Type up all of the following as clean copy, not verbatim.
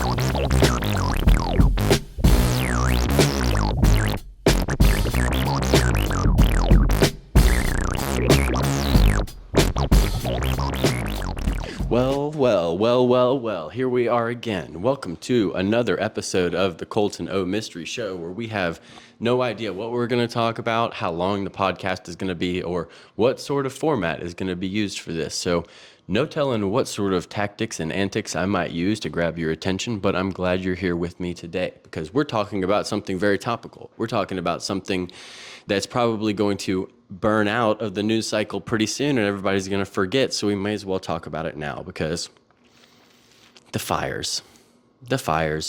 Well, here we are again. Welcome to another episode of the Colton O Mystery Show, where we have no idea what we're going to talk about, how long the podcast is going to be, or what sort of format is going to be used for this. So no telling what sort of tactics and antics I might use to grab your attention, but I'm glad you're here with me today because we're talking about something very topical. We're talking about something that's probably going to burn out of the news cycle pretty soon and everybody's going to forget. So we may as well talk about it now because the fires,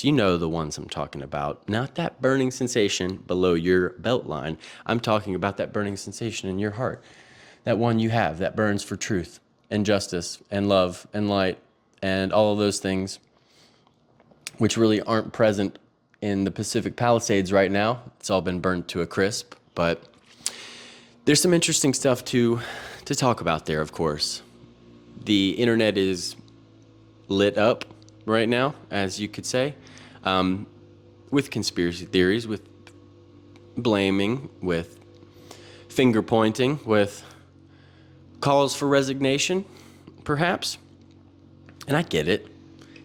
you know the ones I'm talking about. Not that burning sensation below your belt line. I'm talking about that burning sensation in your heart. That one you have that burns for truth and justice and love and light and all of those things, which really aren't present in the Pacific Palisades right now. It's all been burnt to a crisp, but there's some interesting stuff to talk about there, of course. The internet is lit up right now, as you could say, with conspiracy theories, with blaming, with finger pointing, with calls for resignation, perhaps. And I get it.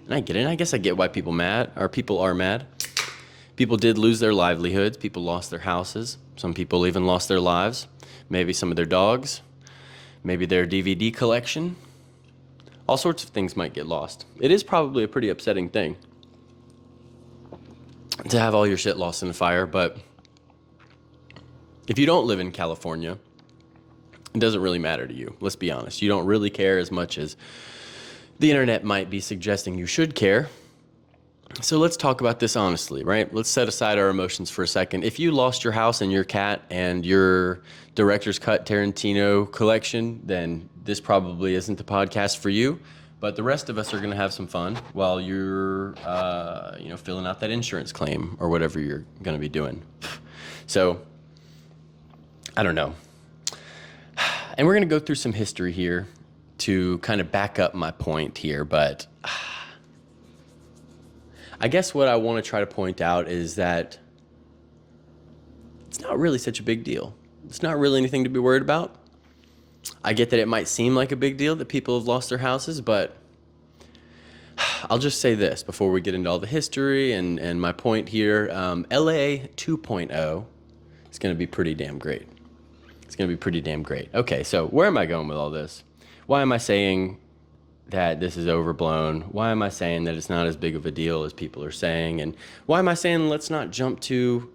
And I guess I get why people are mad. People did lose their livelihoods. People lost their houses. Some people even lost their lives. Maybe some of their dogs. Maybe their DVD collection. All sorts of things might get lost. It is probably a pretty upsetting thing to have all your shit lost in a fire, but if you don't live in California, it doesn't really matter to you. Let's be honest. You don't really care as much as the internet might be suggesting you should care. So let's talk about this honestly, right? Let's set aside our emotions for a second. If you lost your house and your cat and your director's cut Tarantino collection, then this probably isn't the podcast for you. But the rest of us are going to have some fun while you're, filling out that insurance claim or whatever you're going to be doing. So, I don't know. And we're going to go through some history here to kind of back up my point here, but I guess what I want to try to point out is that it's not really such a big deal. It's not really anything to be worried about. I get that it might seem like a big deal that people have lost their houses, but I'll just say this before we get into all the history and my point here. LA 2.0 is going to be pretty damn great. It's going to be pretty damn great. Okay, so where am I going with all this? Why am I saying that this is overblown? Why am I saying that it's not as big of a deal as people are saying? And why am I saying let's not jump to,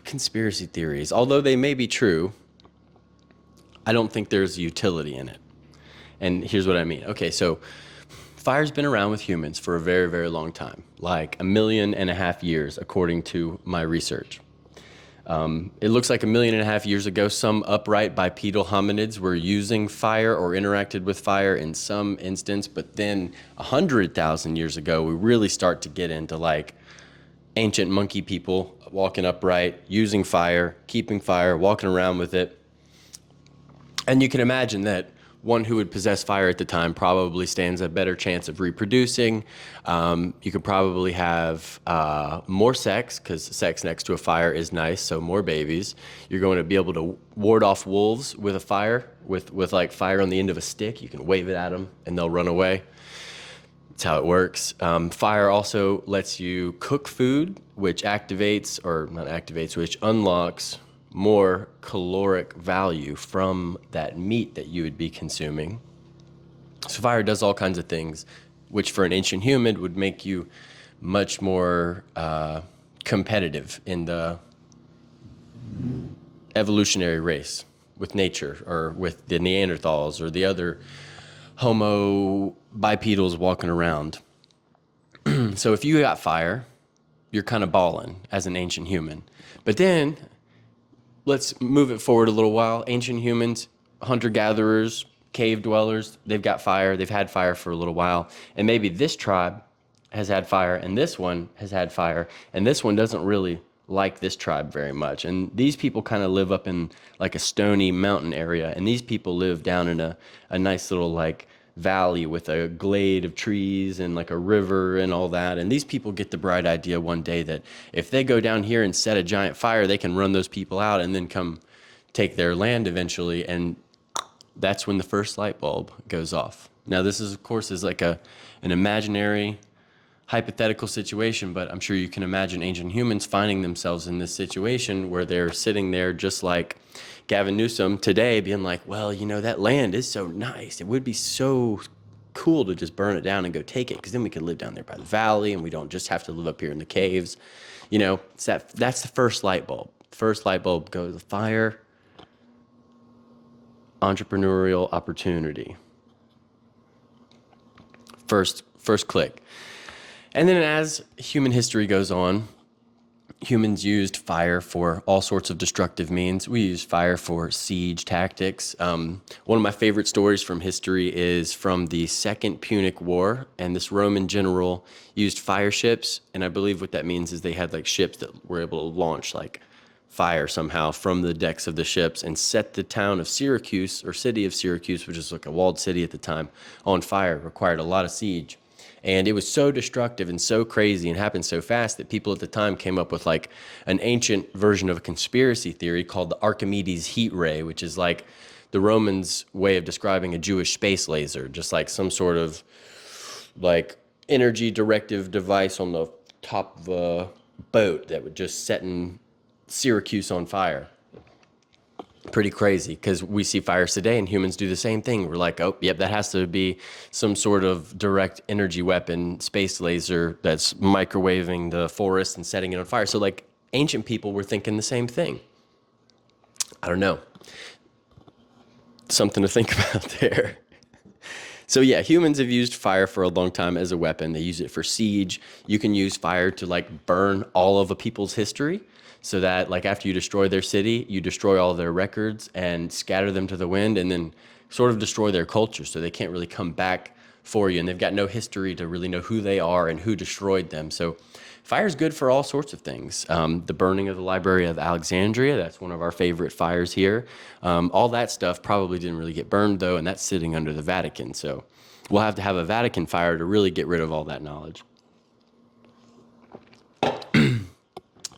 conspiracy theories? Although they may be true, I don't think there's utility in it. And here's what I mean. Okay, so fire's been around with humans for a very, very long time, like 1.5 million years, according to my research. It looks like 1.5 million years ago, some upright bipedal hominids were using fire or interacted with fire in some instance, but then 100,000 years ago, we really start to get into like ancient monkey people walking upright, using fire, keeping fire, walking around with it. And you can imagine that one who would possess fire at the time probably stands a better chance of reproducing. You could probably have more sex, because sex next to a fire is nice, so more babies. You're going to be able to ward off wolves with a fire, with like fire on the end of a stick. You can wave it at them and they'll run away. That's how it works. Fire also lets you cook food, which which unlocks more caloric value from that meat that you would be consuming. So fire does all kinds of things, which for an ancient human would make you much more competitive in the evolutionary race with nature, or with the Neanderthals or the other Homo bipedals walking around. So if you got fire, you're kind of balling as an ancient human. But then let's move it forward a little while. Ancient humans, hunter-gatherers, cave dwellers, they've got fire. They've had fire for a little while. And maybe this tribe has had fire, and this one has had fire, and this one doesn't really like this tribe very much. And these people kind of live up in like a stony mountain area, and these people live down in a nice little like valley with a glade of trees and like a river and all that. And these people get the bright idea one day that if they go down here and set a giant fire, they can run those people out and then come take their land eventually. And that's when the first light bulb goes off. Now, this is, of course, is like an imaginary, hypothetical situation, but I'm sure you can imagine ancient humans finding themselves in this situation where they're sitting there just like Gavin Newsom today being like, well, you know, that land is so nice. It would be so cool to just burn it down and go take it, because then we could live down there by the valley and we don't just have to live up here in the caves. You know, it's that's the first light bulb. First light bulb goes, fire, entrepreneurial opportunity. First click. And then as human history goes on, humans used fire for all sorts of destructive means. We used fire for siege tactics. One of my favorite stories from history is from the Second Punic War, and this Roman general used fire ships, and I believe what that means is they had like ships that were able to launch like fire somehow from the decks of the ships and set the town of Syracuse, or city of Syracuse, which is like a walled city at the time, on fire. It required a lot of siege. And it was so destructive and so crazy and happened so fast that people at the time came up with like an ancient version of a conspiracy theory called the Archimedes heat ray, which is like the Romans' way of describing a Jewish space laser, just like some sort of like energy directive device on the top of a boat that would just set in Syracuse on fire. Pretty crazy, because we see fires today and humans do the same thing. We're like, oh, yep, that has to be some sort of direct energy weapon, space laser that's microwaving the forest and setting it on fire. So like ancient people were thinking the same thing. I don't know. Something to think about there. So yeah, humans have used fire for a long time as a weapon. They use it for siege. You can use fire to like burn all of a people's history, so that like after you destroy their city, you destroy all their records and scatter them to the wind, and then sort of destroy their culture, so they can't really come back for you, and they've got no history to really know who they are and who destroyed them. So fire is good for all sorts of things. The burning of the Library of Alexandria, that's one of our favorite fires here. All that stuff probably didn't really get burned though, and that's sitting under the Vatican. So we'll have to have a Vatican fire to really get rid of all that knowledge.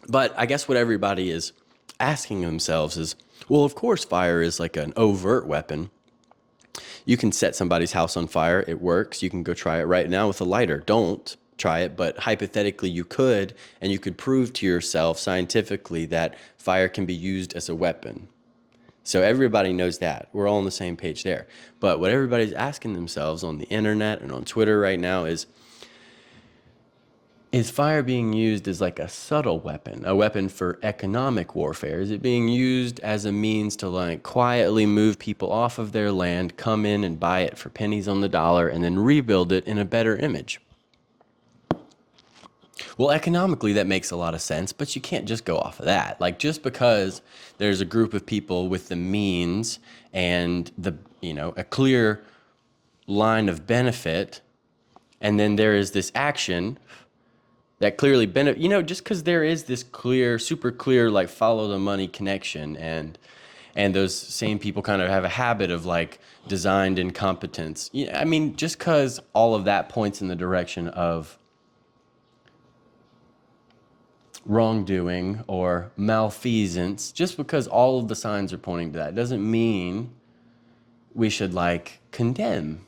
But I guess what everybody is asking themselves is, well, of course fire is like an overt weapon. You can set somebody's house on fire. It works. You can go try it right now with a lighter. Don't try it, but hypothetically you could, and you could prove to yourself scientifically that fire can be used as a weapon. So everybody knows that. We're all on the same page there. But what everybody's asking themselves on the internet and on Twitter right now is fire being used as like a subtle weapon, a weapon for economic warfare? Is it being used as a means to like quietly move people off of their land, come in and buy it for pennies on the dollar, and then rebuild it in a better image? Well, economically, that makes a lot of sense, but you can't just go off of that. Like, just because there's a group of people with the means and a clear line of benefit, and then there is this action that clearly just because there is this clear, super clear, like follow the money connection, and those same people kind of have a habit of like designed incompetence. I mean, just because all of that points in the direction of wrongdoing or malfeasance, just because all of the signs are pointing to that, doesn't mean we should like condemn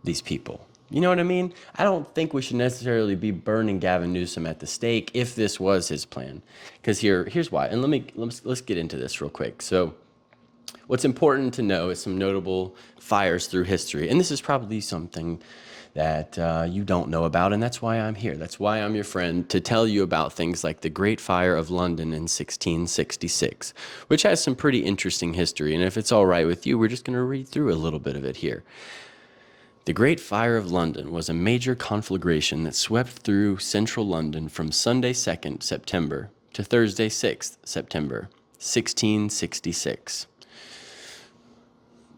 these people. You know what I mean? I don't think we should necessarily be burning Gavin Newsom at the stake if this was his plan. Because here's why. And let's get into this real quick. So what's important to know is some notable fires through history. And this is probably something that you don't know about, and that's why I'm here. That's why I'm your friend, to tell you about things like the Great Fire of London in 1666, which has some pretty interesting history. And if it's all right with you, we're just going to read through a little bit of it here. The Great Fire of London was a major conflagration that swept through central London from Sunday 2nd September to Thursday 6th September, 1666.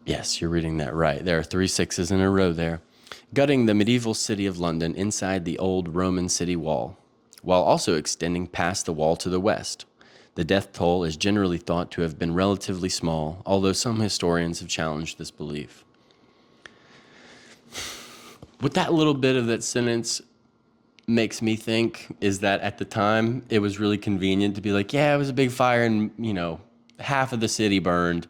Yes, you're reading that right. There are 3 sixes in a row there. Gutting the medieval city of London inside the old Roman city wall, while also extending past the wall to the west. The death toll is generally thought to have been relatively small, although some historians have challenged this belief. What that little bit of that sentence makes me think is that at the time it was really convenient to be like, yeah, it was a big fire and, half of the city burned,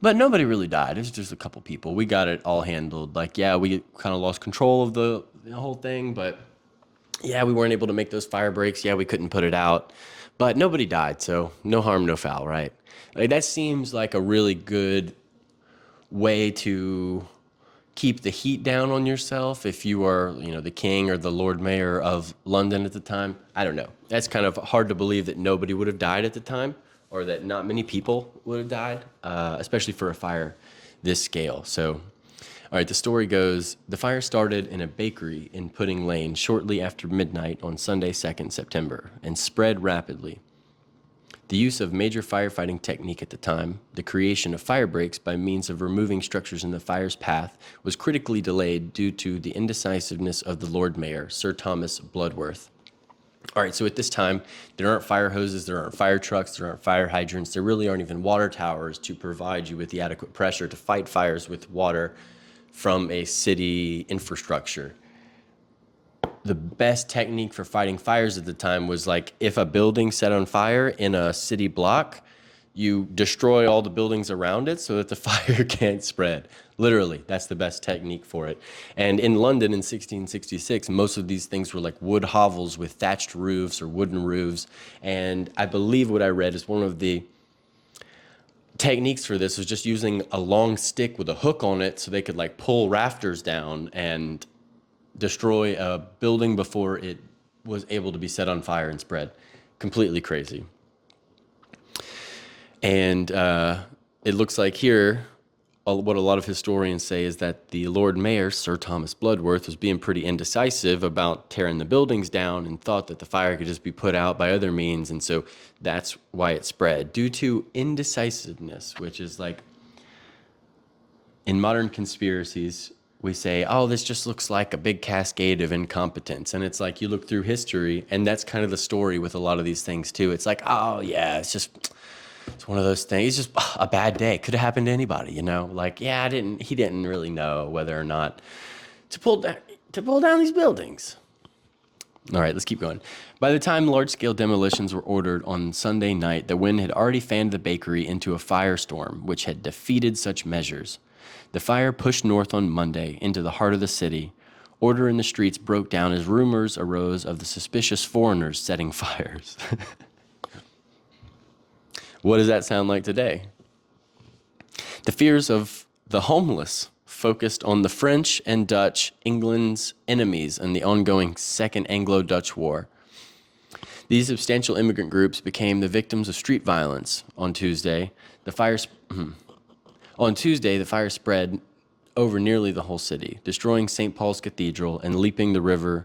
but nobody really died. It was just a couple people. We got it all handled. Like, yeah, we kind of lost control of the whole thing, but yeah, we weren't able to make those fire breaks. Yeah, we couldn't put it out, but nobody died. So no harm, no foul, right? Like, that seems like a really good way to keep the heat down on yourself if you are, the king or the Lord Mayor of London at the time. I don't know. That's kind of hard to believe that nobody would have died at the time, or that not many people would have died, especially for a fire this scale. So, all right, the story goes, the fire started in a bakery in Pudding Lane shortly after midnight on Sunday, 2nd September, and spread rapidly. The use of major firefighting technique at the time, the creation of fire breaks by means of removing structures in the fire's path, was critically delayed due to the indecisiveness of the Lord Mayor, Sir Thomas Bloodworth. All right, so at this time, there aren't fire hoses, there aren't fire trucks, there aren't fire hydrants, there really aren't even water towers to provide you with the adequate pressure to fight fires with water from a city infrastructure. The best technique for fighting fires at the time was like, if a building set on fire in a city block, you destroy all the buildings around it so that the fire can't spread. Literally, that's the best technique for it. And in London in 1666, most of these things were like wood hovels with thatched roofs or wooden roofs. And I believe what I read is one of the techniques for this was just using a long stick with a hook on it so they could like pull rafters down and destroy a building before it was able to be set on fire and spread. Completely crazy. And it looks like here, what a lot of historians say is that the Lord Mayor, Sir Thomas Bloodworth, was being pretty indecisive about tearing the buildings down and thought that the fire could just be put out by other means. And so that's why it spread, due to indecisiveness, which is like, in modern conspiracies, we say, oh, this just looks like a big cascade of incompetence. And it's like, you look through history, and that's kind of the story with a lot of these things too. It's like, oh yeah, it's one of those things. It's just a bad day. Could have happened to anybody, Like, yeah, he didn't really know whether or not to pull down these buildings. All right, let's keep going. By the time large-scale demolitions were ordered on Sunday night, the wind had already fanned the bakery into a firestorm, which had defeated such measures. The fire pushed north on Monday into the heart of the city. Order in the streets broke down as rumors arose of the suspicious foreigners setting fires. What does that sound like today? The fears of the homeless focused on the French and Dutch, England's enemies in the ongoing Second Anglo-Dutch War. These substantial immigrant groups became the victims of street violence. On Tuesday, the fire spread over nearly the whole city, destroying St. Paul's Cathedral and leaping the river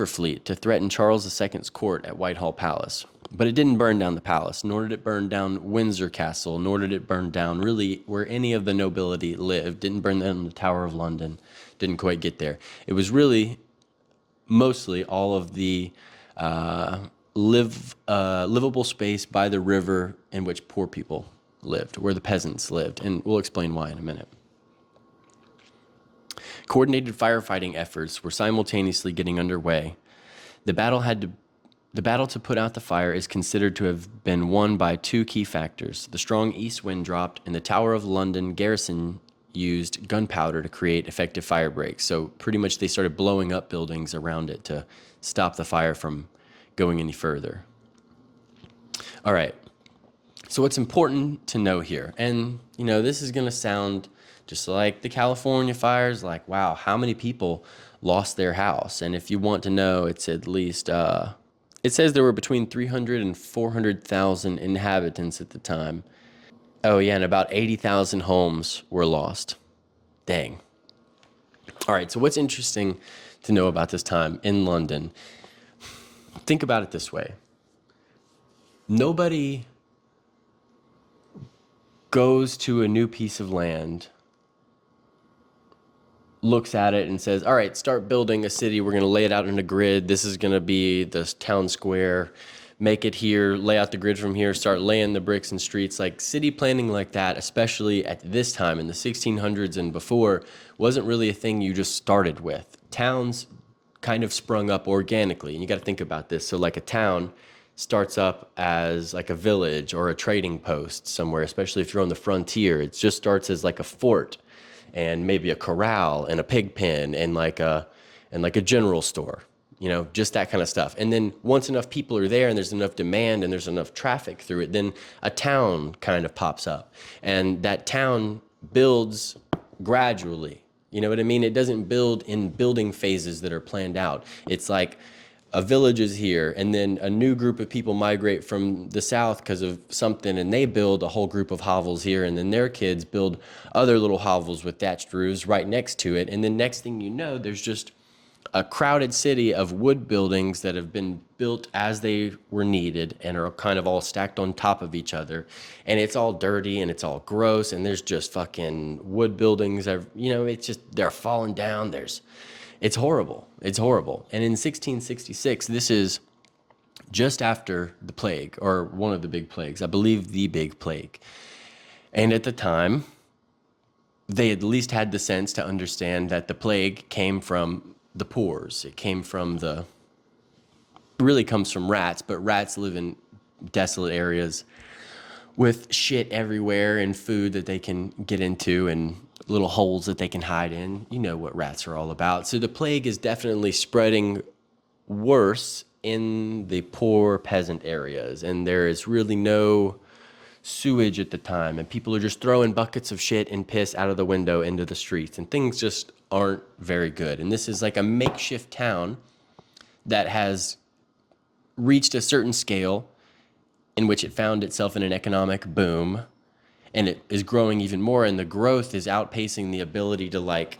fleet to threaten Charles II's court at Whitehall Palace. But it didn't burn down the palace, nor did it burn down Windsor Castle, nor did it burn down really where any of the nobility lived. Didn't burn down the Tower of London. Didn't quite get there. It was really mostly all of the livable space by the river in which poor people lived, where the peasants lived, and we'll explain why in a minute. Coordinated firefighting efforts were simultaneously getting underway. The battle to put out the fire is considered to have been won by two key factors. The strong east wind dropped, and the Tower of London garrison used gunpowder to create effective fire breaks. So pretty much they started blowing up buildings around it to stop the fire from going any further. All right. So what's important to know here, and this is going to sound just like the California fires, like, wow, how many people lost their house? And if you want to know, it's at least, it says there were between 300 and 400,000 inhabitants at the time. Oh yeah, and about 80,000 homes were lost. Dang. All right, so what's interesting to know about this time in London? Think about it this way. Nobody goes to a new piece of land, looks at it and says, all right, start building a city. We're going to lay it out in a grid. This is going to be the town square. make it here, lay out the grid from here, start laying the bricks and streets. Like city planning like that, especially at this time in the 1600s and before, wasn't really a thing you just started with. Towns kind of sprung up organically, and you got to think about this. So like a town starts up as like a village or a trading post somewhere, especially if you're on the frontier. It just starts as like a fort and maybe a corral and a pig pen and like a general store, just that kind of stuff. And then once enough people are there and there's enough demand and there's enough traffic through it, then a town kind of pops up, and that town builds gradually. You know what I mean? It doesn't build in building phases that are planned out. It's like a village is here, and then a new group of people migrate from the south because of something, and they build a whole group of hovels here, and then their kids build other little hovels with thatched roofs right next to it. And then next thing you know, there's just a crowded city of wood buildings that have been built as they were needed and are kind of all stacked on top of each other. And it's all dirty and it's all gross, and there's just fucking wood buildings. It's just, they're falling down. It's horrible. It's horrible. And in 1666, this is just after the plague, or one of the big plagues, I believe the big plague. And at the time, they at least had the sense to understand that the plague came from the pores. It really comes from rats, but rats live in desolate areas with shit everywhere and food that they can get into and little holes that they can hide in. You know what rats are all about. So the plague is definitely spreading worse in the poor peasant areas, and there is really no sewage at the time, and people are just throwing buckets of shit and piss out of the window into the streets, and things just aren't very good. And this is like a makeshift town that has reached a certain scale in which it found itself in an economic boom, and it is growing even more, and the growth is outpacing the ability to like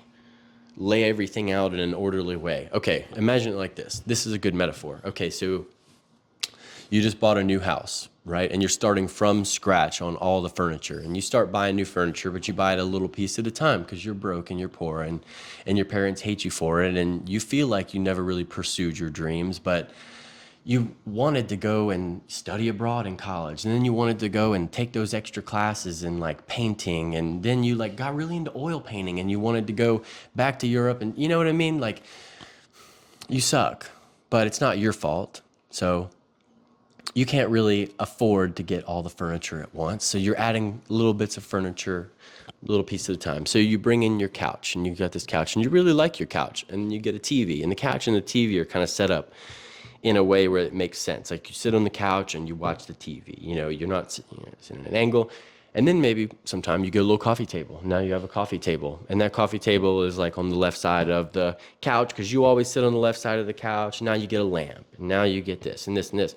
lay everything out in an orderly way. Okay, imagine it like this. This is a good metaphor. Okay, so you just bought a new house, right? And you're starting from scratch on all the furniture. And you start buying new furniture, but you buy it a little piece at a time because you're broke and you're poor, and your parents hate you for it. And you feel like you never really pursued your dreams, but you wanted to go and study abroad in college. And then you wanted to go and take those extra classes in like painting. And then you like got really into oil painting, and you wanted to go back to Europe. And you know what I mean? Like, you suck, but it's not your fault. So you can't really afford to get all the furniture at once. So you're adding little bits of furniture, little piece at a time. So you bring in your couch, and you've got this couch, and you really like your couch, and you get a TV, and the couch and the TV are kind of set up in a way where it makes sense. Like you sit on the couch and you watch the TV, you're not sitting at an angle. And then maybe sometime you get a little coffee table. Now you have a coffee table, and that coffee table is like on the left side of the couch because you always sit on the left side of the couch. Now you get a lamp, and now you get this and this and this.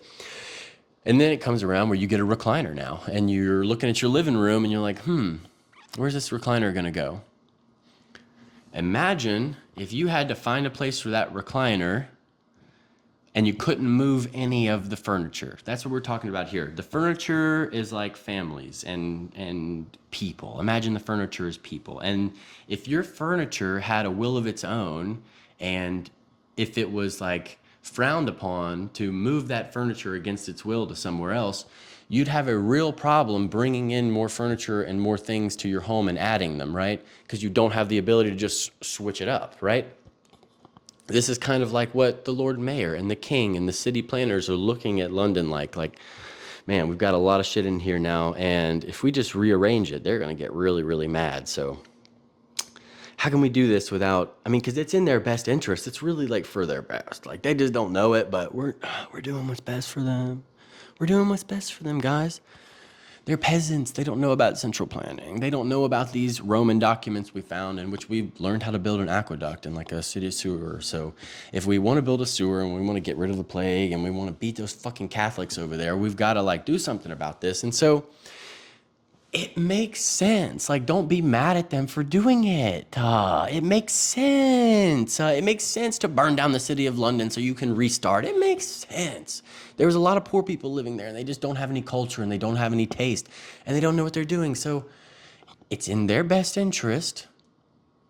And then it comes around where you get a recliner now, and you're looking at your living room, and you're like, where's this recliner gonna go? Imagine if you had to find a place for that recliner and you couldn't move any of the furniture. That's what we're talking about here. The furniture is like families and people. Imagine the furniture is people. And if your furniture had a will of its own, and if it was like frowned upon to move that furniture against its will to somewhere else, you'd have a real problem bringing in more furniture and more things to your home and adding them, right? Because you don't have the ability to just switch it up, right? This is kind of like what the Lord Mayor and the King and the city planners are looking at London like, man, we've got a lot of shit in here now, and if we just rearrange it, they're going to get really, really mad. So how can we do this without, because it's in their best interest. It's really like for their best. Like they just don't know it, but we're doing what's best for them. We're doing what's best for them, guys. They're peasants. They don't know about central planning. They don't know about these Roman documents we found in which we learned how to build an aqueduct and like a city sewer. So if we want to build a sewer and we want to get rid of the plague and we want to beat those fucking Catholics over there, we've got to like do something about this. And so it makes sense. Like, don't be mad at them for doing it. It makes sense. It makes sense to burn down the city of London so you can restart. It makes sense. There was a lot of poor people living there, and they just don't have any culture, and they don't have any taste, and they don't know what they're doing. So it's in their best interest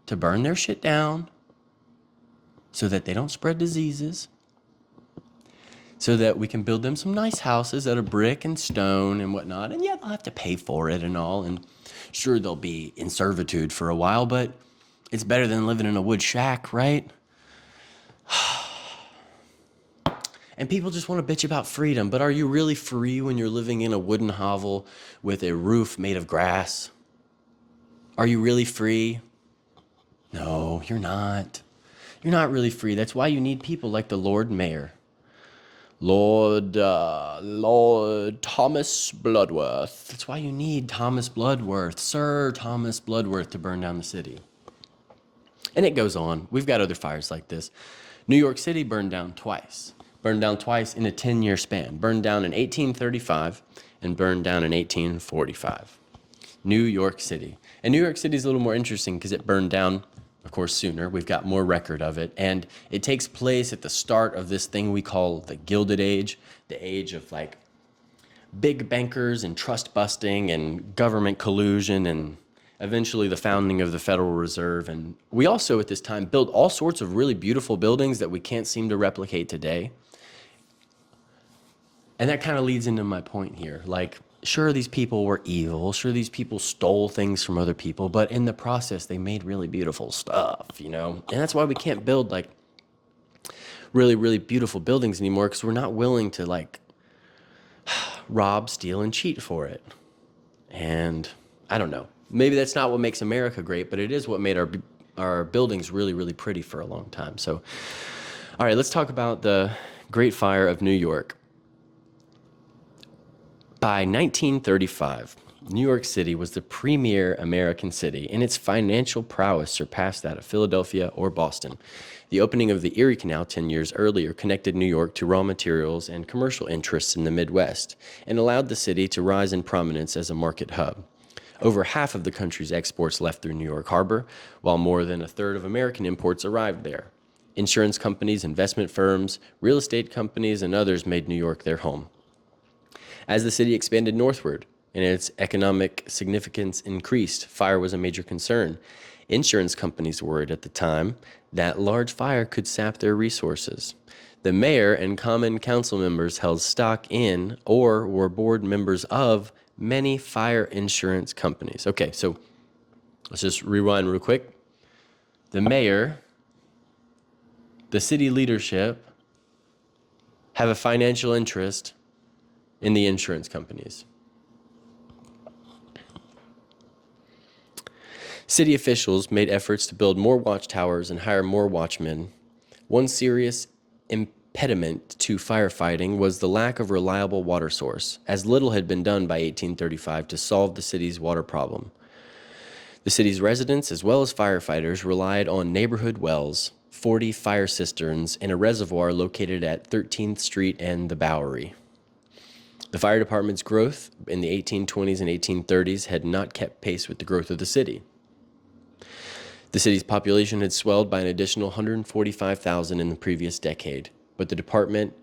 to burn their shit down so that they don't spread diseases, so that we can build them some nice houses out of brick and stone and whatnot. And yeah, they'll have to pay for it and all. And sure, they'll be in servitude for a while, but it's better than living in a wood shack, right? And people just want to bitch about freedom, but are you really free when you're living in a wooden hovel with a roof made of grass? Are you really free? No, you're not. You're not really free. That's why you need people like the Lord Mayor. Lord Thomas Bloodworth. That's why you need Thomas Bloodworth, Sir Thomas Bloodworth, to burn down the city. And it goes on. We've got other fires like this. New York City burned down twice. Burned down twice in a 10-year span. Burned down in 1835 and burned down in 1845. New York City. And New York City is a little more interesting because it burned down, of course, sooner. We've got more record of it. And it takes place at the start of this thing we call the Gilded Age, the age of like big bankers and trust busting and government collusion and eventually the founding of the Federal Reserve. And we also at this time built all sorts of really beautiful buildings that we can't seem to replicate today. And that kind of leads into my point here. Like, sure, these people were evil. Sure, these people stole things from other people. But in the process, they made really beautiful stuff, you know? And that's why we can't build, like, really, really beautiful buildings anymore, because we're not willing to, like, rob, steal, and cheat for it. And I don't know. Maybe that's not what makes America great, but it is what made our buildings really, really pretty for a long time. So, all right, let's talk about the Great Fire of New York. By 1935, New York City was the premier American city, and its financial prowess surpassed that of Philadelphia or Boston. The opening of the Erie Canal 10 years earlier connected New York to raw materials and commercial interests in the Midwest, and allowed the city to rise in prominence as a market hub. Over half of the country's exports left through New York Harbor, while more than a third of American imports arrived there. Insurance companies, investment firms, real estate companies, and others made New York their home. As the city expanded northward and its economic significance increased, fire was a major concern. Insurance companies worried at the time that large fire could sap their resources. The mayor and common council members held stock in or were board members of many fire insurance companies. Okay, so let's just rewind real quick. The mayor, the city leadership have a financial interest in the insurance companies. City officials made efforts to build more watchtowers and hire more watchmen. One serious impediment to firefighting was the lack of reliable water source, as little had been done by 1835 to solve the city's water problem. The city's residents, as well as firefighters, relied on neighborhood wells, 40 fire cisterns, and a reservoir located at 13th Street and the Bowery. The fire department's growth in the 1820s and 1830s had not kept pace with the growth of the city. The city's population had swelled by an additional 145,000 in the previous decade, but the department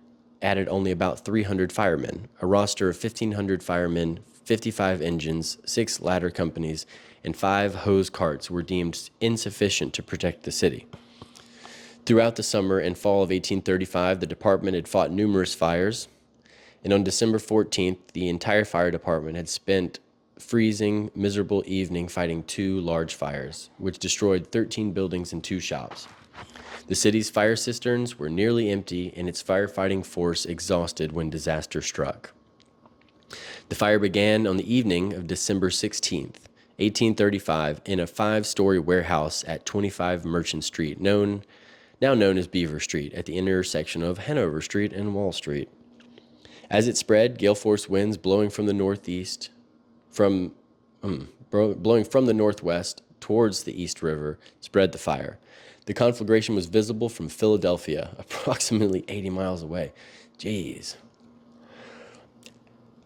added only about 300 firemen, a roster of 1,500 firemen, 55 engines, 6 ladder companies, and 5 hose carts were deemed insufficient to protect the city. Throughout the summer and fall of 1835, the department had fought numerous fires, and on December 14th, the entire fire department had spent freezing, miserable evening fighting 2 large fires, which destroyed 13 buildings and 2 shops. The city's fire cisterns were nearly empty and its firefighting force exhausted when disaster struck. The fire began on the evening of December 16th, 1835, in a 5-story warehouse at 25 Merchant Street, now known as Beaver Street, at the intersection of Hanover Street and Wall Street. As it spread, gale force winds blowing from the northwest towards the East River spread the fire. The conflagration was visible from Philadelphia, approximately 80 miles away. Jeez.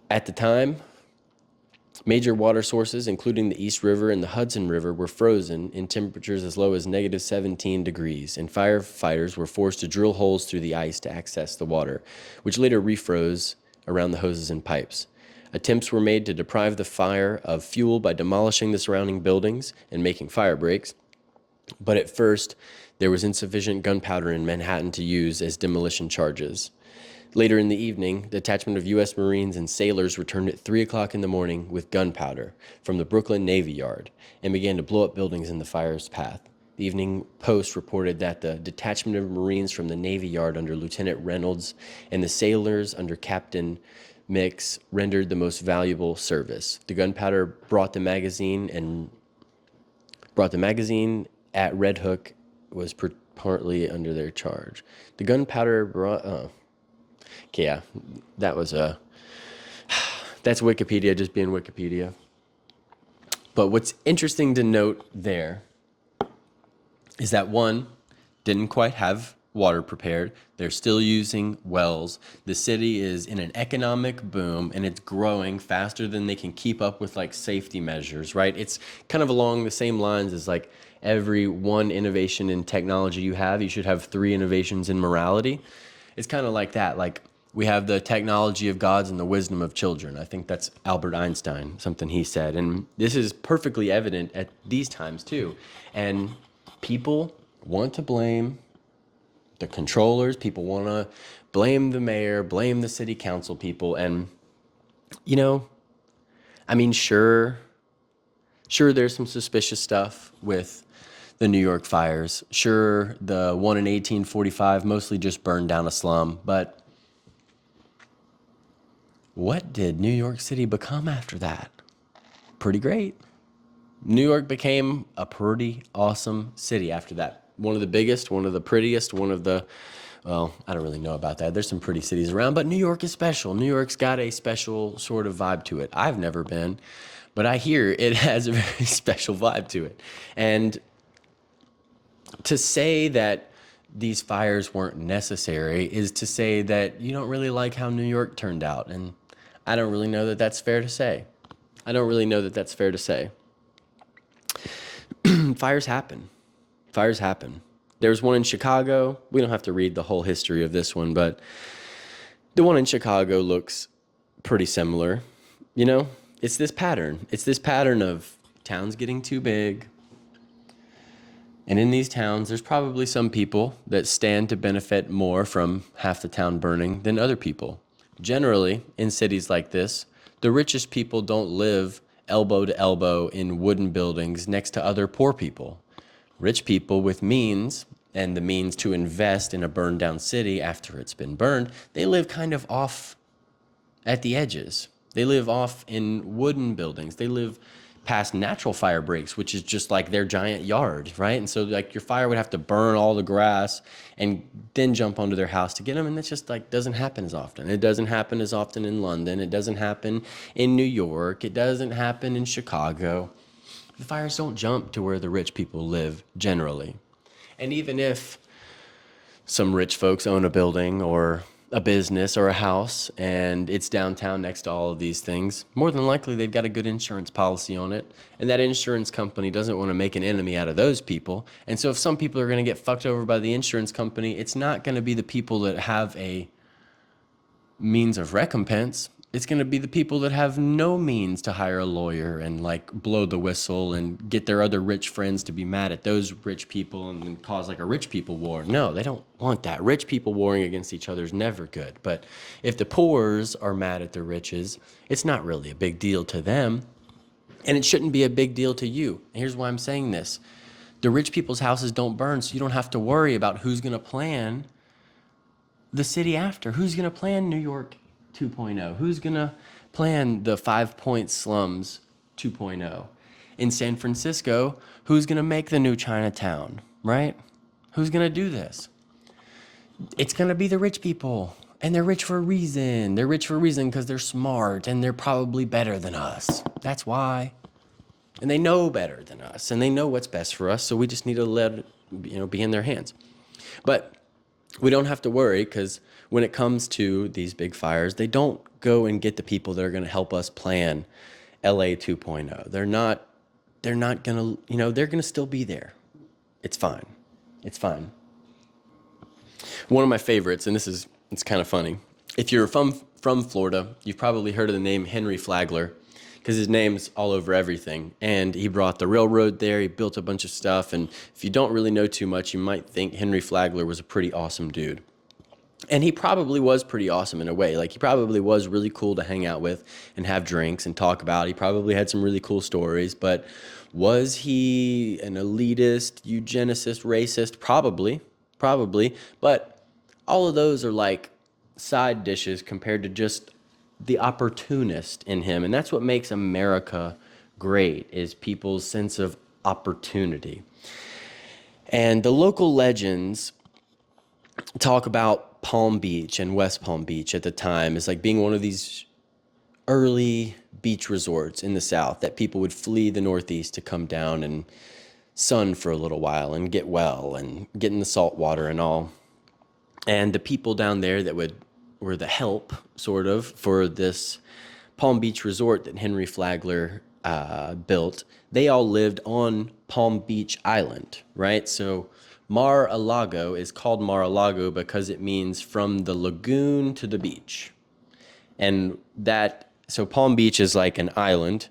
At the time, major water sources, including the East River and the Hudson River, were frozen in temperatures as low as negative 17 degrees, and firefighters were forced to drill holes through the ice to access the water, which later refroze around the hoses and pipes. Attempts were made to deprive the fire of fuel by demolishing the surrounding buildings and making fire breaks, but at first there was insufficient gunpowder in Manhattan to use as demolition charges. Later in the evening, the detachment of U.S. Marines and sailors returned at 3 o'clock in the morning with gunpowder from the Brooklyn Navy Yard and began to blow up buildings in the fire's path. The Evening Post reported that the detachment of Marines from the Navy Yard under Lieutenant Reynolds and the sailors under Captain Mix rendered the most valuable service. The gunpowder brought the magazine at Red Hook was partly under their charge. The gunpowder brought. Okay, yeah, that's Wikipedia just being Wikipedia. But what's interesting to note there is that one, didn't quite have water prepared. They're still using wells. The city is in an economic boom and it's growing faster than they can keep up with like safety measures, right? It's kind of along the same lines as like every one innovation in technology you have, you should have 3 innovations in morality. It's kind of like that. Like we have the technology of gods and the wisdom of children. I think that's Albert Einstein, something he said. And this is perfectly evident at these times too. And people want to blame the controllers. People want to blame the mayor, blame the city council people. And, you know, I mean, sure, there's some suspicious stuff with the New York fires. Sure, the one in 1845 mostly just burned down a slum. But what did New York City become after that? Pretty great. New York became a pretty awesome city after that. One of the biggest, one of the prettiest, one of the, well, I don't really know about that. There's some pretty cities around, but New York is special. New York's got a special sort of vibe to it. I've never been, but I hear it has a very special vibe to it. And to say that these fires weren't necessary is to say that you don't really like how New York turned out. And I don't really know that that's fair to say. Fires happen. There's one in Chicago. We don't have to read the whole history of this one, but the one in Chicago looks pretty similar. You know, it's this pattern. Of towns getting too big. And in these towns, there's probably some people that stand to benefit more from half the town burning than other people. Generally, in cities like this, the richest people don't live elbow to elbow in wooden buildings next to other poor people. Rich people with means and the means to invest in a burned down city after it's been burned, they live kind of off at the edges. They live off in wooden buildings. They live past natural fire breaks, which is just like their giant yard, right? And so like your fire would have to burn all the grass and then jump onto their house to get them. And that's just like doesn't happen as often. It doesn't happen as often in London. It doesn't happen in New York. It doesn't happen in Chicago. The fires don't jump to where the rich people live generally. And even if some rich folks own a building or a business or a house and it's downtown next to all of these things, more than likely they've got a good insurance policy on it. And that insurance company doesn't want to make an enemy out of those people. And so if some people are going to get fucked over by the insurance company, it's not going to be the people that have a means of recompense. It's going to be the people that have no means to hire a lawyer and like blow the whistle and get their other rich friends to be mad at those rich people and then cause like a rich people war. No, they don't want that. Rich people warring against each other is never good. But if the poors are mad at the riches, it's not really a big deal to them. And it shouldn't be a big deal to you. And here's why I'm saying this. The rich people's houses don't burn, so you don't have to worry about who's going to plan the city after. Who's going to plan New York 2.0? Who's going to plan the 5 Point slums 2.0? In San Francisco, who's going to make the new Chinatown, right? Who's going to do this? It's going to be the rich people. And they're rich for a reason. They're rich for a reason because they're smart and they're probably better than us. That's why. And they know better than us and they know what's best for us. So we just need to let it, be in their hands. But we don't have to worry because when it comes to these big fires, they don't go and get the people that are going to help us plan LA 2.0. They're not going to, they're going to still be there. It's fine. One of my favorites, and it's kind of funny. If you're from Florida, you've probably heard of the name Henry Flagler because his name's all over everything. And he brought the railroad there. He built a bunch of stuff. And if you don't really know too much, you might think Henry Flagler was a pretty awesome dude. And he probably was pretty awesome in a way. Like, he probably was really cool to hang out with and have drinks and talk about. He probably had some really cool stories. But was he an elitist, eugenicist, racist? Probably. Probably. But all of those are like side dishes compared to just the opportunist in him. And that's what makes America great, is people's sense of opportunity. And the local legends talk about Palm Beach and West Palm Beach at the time as like being one of these early beach resorts in the South that people would flee the Northeast to come down and sun for a little while and get well and get in the salt water and all. And the people down there that were the help, sort of, for this Palm Beach resort that Henry Flagler built, they all lived on Palm Beach Island, right? So Mar-a-Lago is called Mar-a-Lago because it means from the lagoon to the beach. And so Palm Beach is like an island,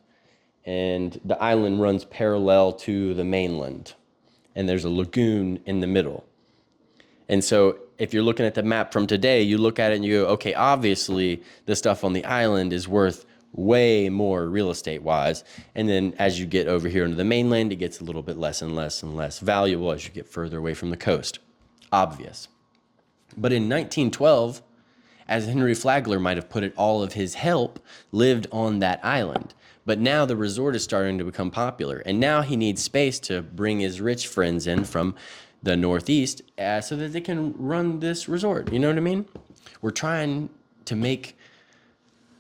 and the island runs parallel to the mainland, and there's a lagoon in the middle. And so if you're looking at the map from today, you look at it and you go, okay, obviously the stuff on the island is worth way more real estate wise. And then as you get over here into the mainland, it gets a little bit less and less and less valuable as you get further away from the coast. Obvious. But in 1912, as Henry Flagler might have put it, all of his help lived on that island. But now the resort is starting to become popular. And now he needs space to bring his rich friends in from the Northeast so that they can run this resort. You know what I mean? We're trying to make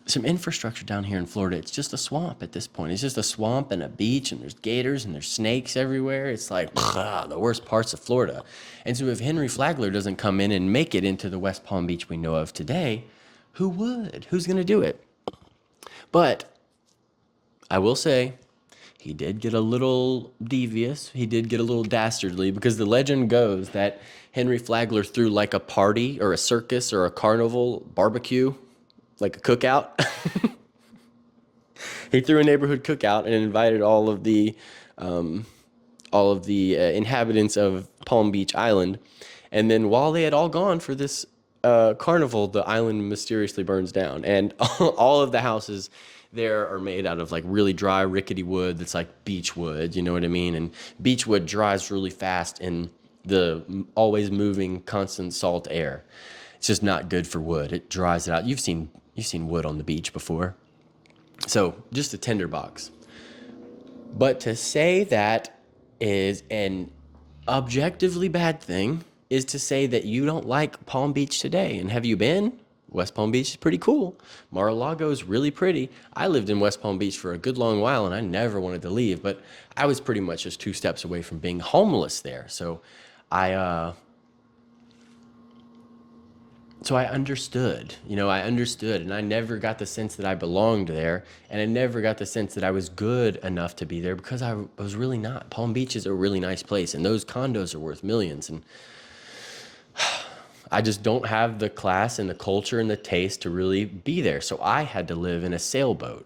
some infrastructure down here in Florida. It's just a swamp at this point. It's just a swamp and a beach, and there's gators and there's snakes everywhere. It's like the worst parts of Florida. And so if Henry Flagler doesn't come in and make it into the West Palm Beach we know of today, who would? Who's going to do it? But I will say, he did get a little devious. He did get a little dastardly, because the legend goes that Henry Flagler threw like a party or a circus or a carnival barbecue, like a cookout. He threw a neighborhood cookout and invited all of the inhabitants of Palm Beach Island. And then while they had all gone for this carnival, the island mysteriously burns down, and all of the houses there are made out of like really dry, rickety wood that's like beech wood, you know what I mean? And beech wood dries really fast in the always moving, constant salt air. It's just not good for wood. It dries it out. You've seen wood on the beach before. So just a tinderbox. But to say that is an objectively bad thing is to say that you don't like Palm Beach today. And have you been? West Palm Beach is pretty cool. Mar-a-Lago is really pretty. I lived in West Palm Beach for a good long while, and I never wanted to leave, but I was pretty much just 2 steps away from being homeless there. So I understood, and I never got the sense that I belonged there, and I never got the sense that I was good enough to be there, because I was really not. Palm Beach is a really nice place, and those condos are worth millions, and I just don't have the class and the culture and the taste to really be there. So I had to live in a sailboat,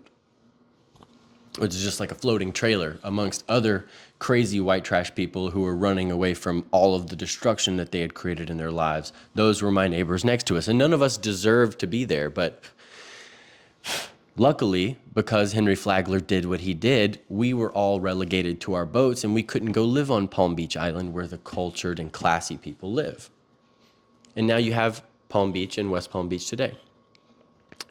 which is just like a floating trailer amongst other crazy white trash people who were running away from all of the destruction that they had created in their lives. Those were my neighbors next to us, and none of us deserved to be there. But luckily, because Henry Flagler did what he did, we were all relegated to our boats, and we couldn't go live on Palm Beach Island where the cultured and classy people live. And now you have Palm Beach and West Palm Beach today.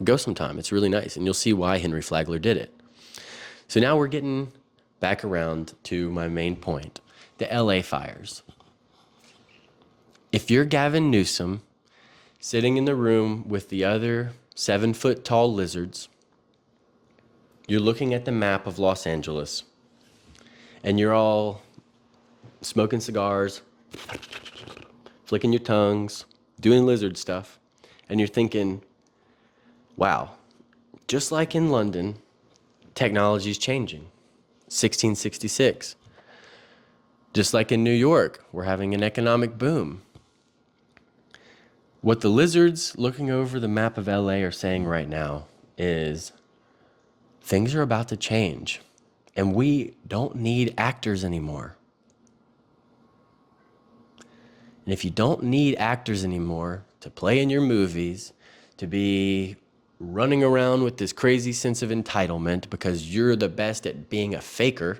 Go sometime. It's really nice, and you'll see why Henry Flagler did it. So now we're getting back around to my main point, the LA fires. If you're Gavin Newsom sitting in the room with the other 7-foot-tall lizards, you're looking at the map of Los Angeles, and you're all smoking cigars, flicking your tongues, doing lizard stuff, and you're thinking, wow, just like in London, technology's changing. 1666. Just like in New York, we're having an economic boom. What the lizards looking over the map of LA are saying right now is things are about to change, and we don't need actors anymore. And if you don't need actors anymore to play in your movies, to be running around with this crazy sense of entitlement because you're the best at being a faker.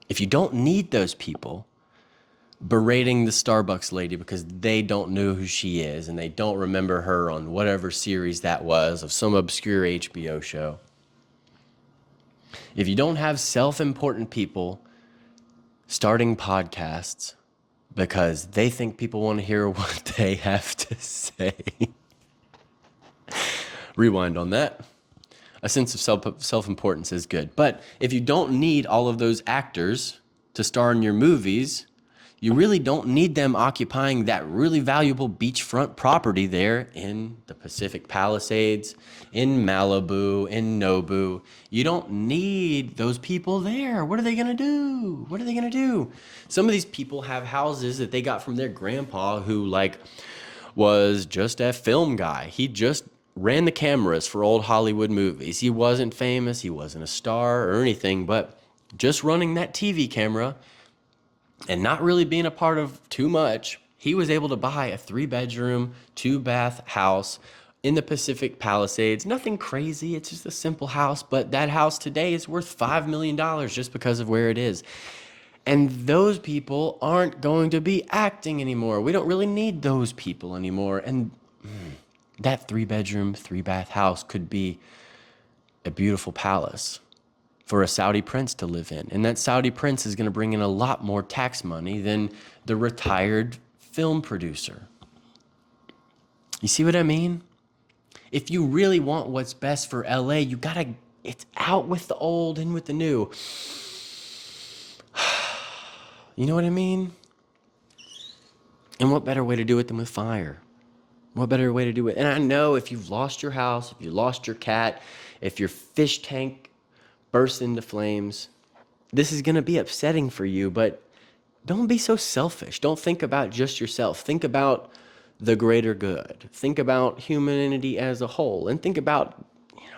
If you don't need those people berating the Starbucks lady because they don't know who she is and they don't remember her on whatever series that was of some obscure HBO show. If you don't have self-important people starting podcasts because they think people want to hear what they have to say. Rewind on that. A sense of self-importance is good. But if you don't need all of those actors to star in your movies, you really don't need them occupying that really valuable beachfront property there in the Pacific Palisades, in Malibu, in Nobu. You don't need those people there. What are they going to do? What are they going to do? Some of these people have houses that they got from their grandpa who was just a film guy. He just ran the cameras for old Hollywood movies. He wasn't famous. He wasn't a star or anything, but just running that TV camera and not really being a part of too much, he was able to buy a 3-bedroom, 2-bath house in the Pacific Palisades. Nothing crazy. It's just a simple house, but that house today is worth $5 million just because of where it is. And those people aren't going to be acting anymore. We don't really need those people anymore. And that 3-bedroom, 3-bath house could be a beautiful palace for a Saudi prince to live in. And that Saudi prince is going to bring in a lot more tax money than the retired film producer. You see what I mean? If you really want what's best for LA, it's out with the old and with the new. You know what I mean? And what better way to do it than with fire? What better way to do it? And I know if you've lost your house, if you lost your cat, if your fish tank bursts into flames, this is going to be upsetting for you, but don't be so selfish. Don't think about just yourself. Think about the greater good. Think about humanity as a whole, and think about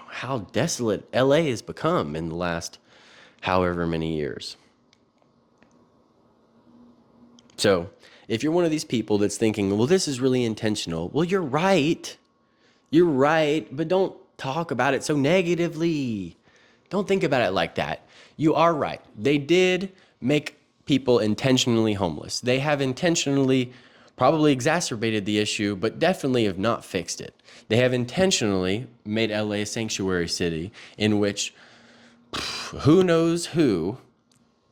how desolate LA has become in the last however many years. So if you're one of these people that's thinking, well, this is really intentional, well, you're right. You're right, but don't talk about it so negatively. Don't think about it like that. You are right. They did make people intentionally homeless. They have intentionally probably exacerbated the issue, but definitely have not fixed it. They have intentionally made LA a sanctuary city in which who knows who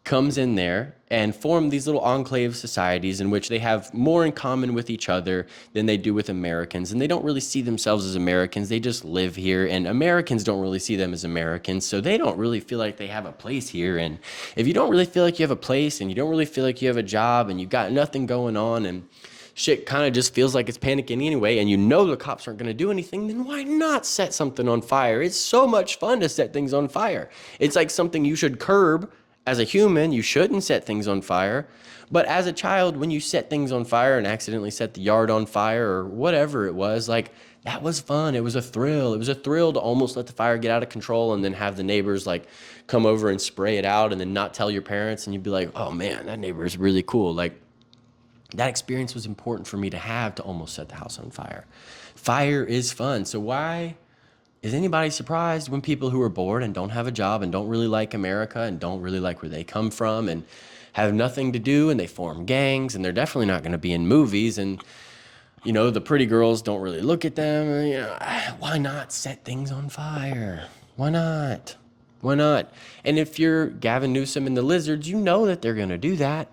comes in there and form these little enclave societies in which they have more in common with each other than they do with Americans. And they don't really see themselves as Americans. They just live here, and Americans don't really see them as Americans. So they don't really feel like they have a place here. And if you don't really feel like you have a place, and you don't really feel like you have a job, and you've got nothing going on, and shit kind of just feels like it's panicking anyway, and you know the cops aren't going to do anything, then why not set something on fire? It's so much fun to set things on fire. It's like something you should curb. As a human, you shouldn't set things on fire. But as a child, when you set things on fire and accidentally set the yard on fire or whatever it was, that was fun. It was a thrill. It was a thrill to almost let the fire get out of control and then have the neighbors come over and spray it out and then not tell your parents. And you'd be like, oh man, that neighbor is really cool. That experience was important for me to have to almost set the house on fire. Fire is fun. So why is anybody surprised when people who are bored and don't have a job and don't really like America and don't really like where they come from and have nothing to do and they form gangs and they're definitely not going to be in movies and, the pretty girls don't really look at them? Why not set things on fire? Why not? Why not? And if you're Gavin Newsom and the Lizards, you know that they're going to do that.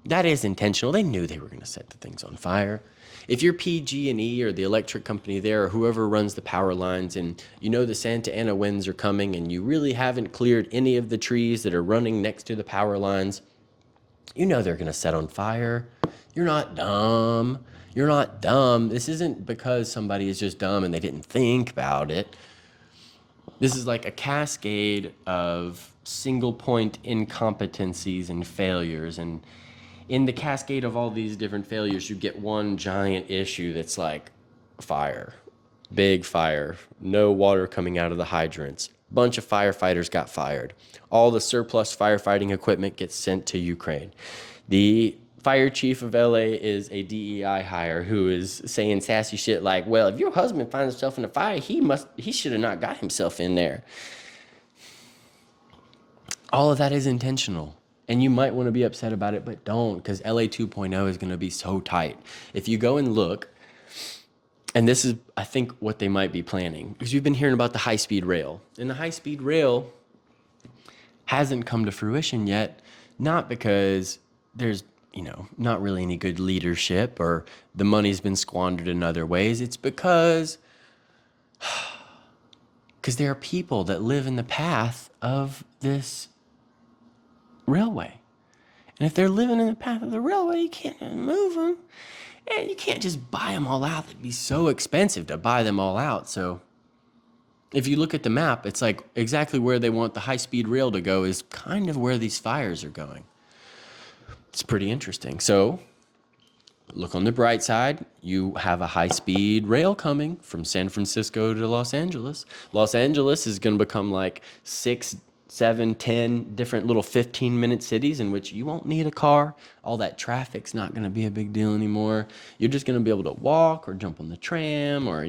That is intentional. They knew they were going to set the things on fire. If you're PG&E or the electric company there or whoever runs the power lines and the Santa Ana winds are coming and you really haven't cleared any of the trees that are running next to the power lines, they're going to set on fire. You're not dumb. You're not dumb. This isn't because somebody is just dumb and they didn't think about it. This is like a cascade of single point incompetencies and failures, and in the cascade of all these different failures, you get one giant issue that's like fire, big fire, no water coming out of the hydrants. Bunch of firefighters got fired. All the surplus firefighting equipment gets sent to Ukraine. The fire chief of LA is a DEI hire who is saying sassy shit like, well, if your husband finds himself in a fire, he should have not got himself in there. All of that is intentional. And you might want to be upset about it, but don't, because LA 2.0 is going to be so tight. If you go and look, and this is, I think, what they might be planning, because you've been hearing about the high-speed rail. And the high-speed rail hasn't come to fruition yet, not because there's, not really any good leadership or the money's been squandered in other ways. It's because there are people that live in the path of this railway. And if they're living in the path of the railway, you can't move them. And you can't just buy them all out. It'd be so expensive to buy them all out. So if you look at the map, it's like exactly where they want the high-speed rail to go is kind of where these fires are going. It's pretty interesting. So look on the bright side. You have a high-speed rail coming from San Francisco to Los Angeles. Los Angeles is going to become like 6, 7, 10 different little 15-minute cities in which you won't need a car. All that traffic's not going to be a big deal anymore. You're just going to be able to walk or jump on the tram or,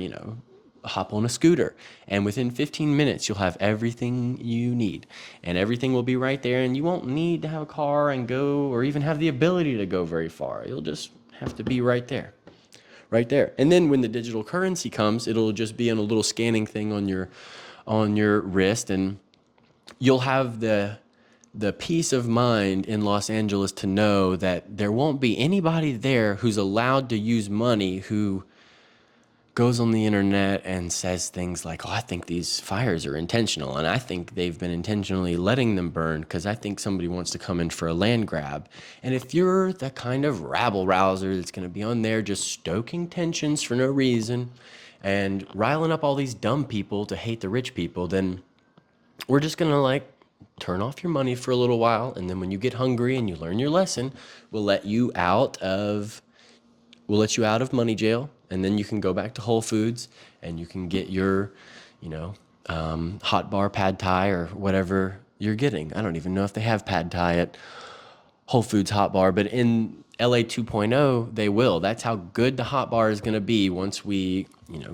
hop on a scooter. And within 15 minutes, you'll have everything you need. And everything will be right there. And you won't need to have a car and go or even have the ability to go very far. You'll just have to be right there. Right there. And then when the digital currency comes, it'll just be on a little scanning thing on your wrist, and you'll have the peace of mind in Los Angeles to know that there won't be anybody there who's allowed to use money who goes on the internet and says things like, oh, I think these fires are intentional, and I think they've been intentionally letting them burn because I think somebody wants to come in for a land grab. And if you're the kind of rabble-rouser that's going to be on there just stoking tensions for no reason and riling up all these dumb people to hate the rich people, then we're just going to turn off your money for a little while, and then when you get hungry and you learn your lesson, we'll let you out of money jail, and then you can go back to Whole Foods and you can get your, hot bar pad thai or whatever you're getting. I don't even know if they have pad thai at Whole Foods hot bar, but in LA 2.0, they will. That's how good the hot bar is going to be once we,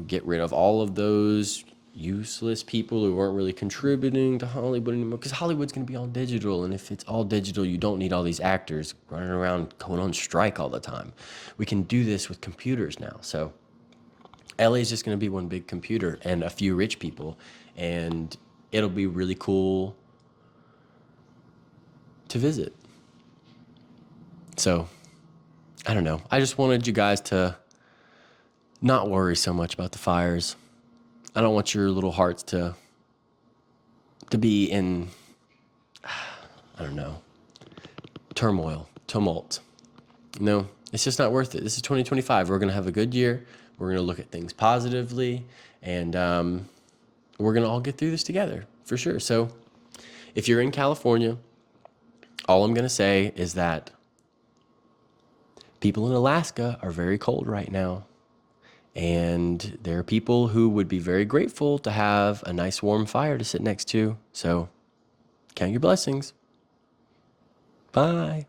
get rid of all of those useless people who weren't really contributing to Hollywood anymore, because Hollywood's going to be all digital, and if it's all digital, you don't need all these actors running around going on strike all the time. We can do this with computers now. So LA is just going to be one big computer and a few rich people, and it'll be really cool to visit. So I don't know. I just wanted you guys to not worry so much about the fires. I don't want your little hearts to be in, I don't know, tumult. No, it's just not worth it. This is 2025. We're going to have a good year. We're going to look at things positively, and we're going to all get through this together, for sure. So if you're in California, all I'm going to say is that people in Alaska are very cold right now. And there are people who would be very grateful to have a nice warm fire to sit next to. So count your blessings. Bye.